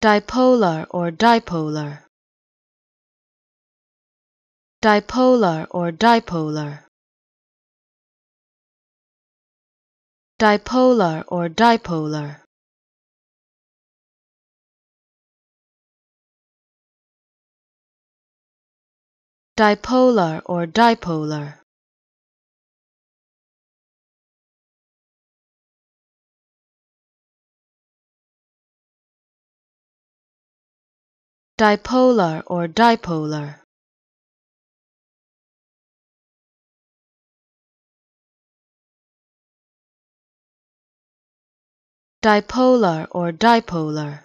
dipolar or dipolar, dipolar or dipolar, dipolar or dipolar, dipolar or dipolar, dipolar or dipolar, dipolar or dipolar,